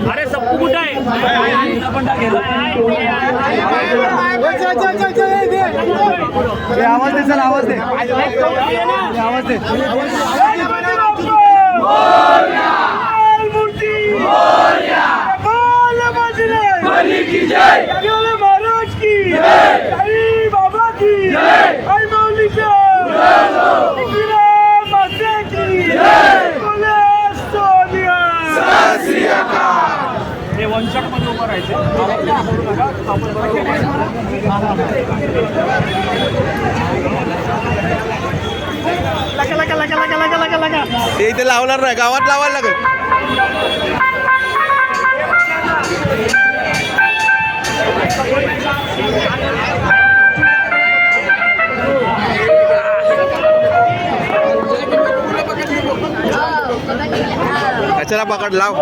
अरे सबको कुठं आहे आवाज दे चल आवाज दे आवाज दे की जय महाराज की जय बाबा की जय मौली माता की जय बोले सोनिया हे वन शॉट मध्ये उभं राहायचं ते इथे लावणार नाही गावात लावायला लागेल कचरा पकड लाव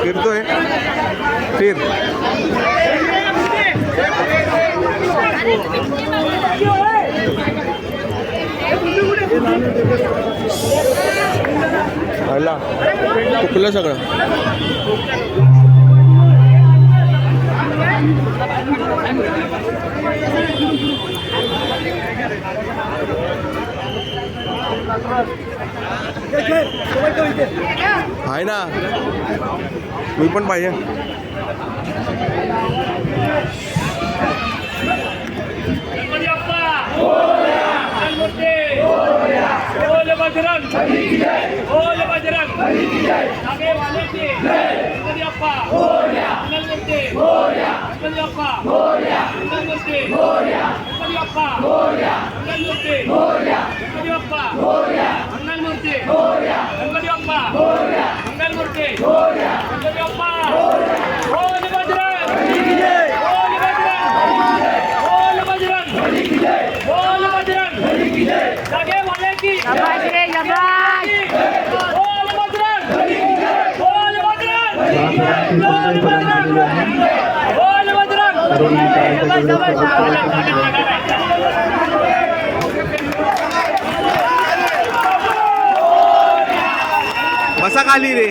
फिरतोय फिर चुकलं सगळं आहे ना मी पण पाहिजे बजरंग बोल बजरंग आगे वाले की गणपति अप्पा गणपति गणपति अप्पा गणपति गणपति अप्पा गणपति गणपति अप्पा गणपति गणपति अप्पा गणपति गणपति अप्पा बोल बजरंग बोल बजरंग बोल बजरंग आगे वाले की बसा खाली रे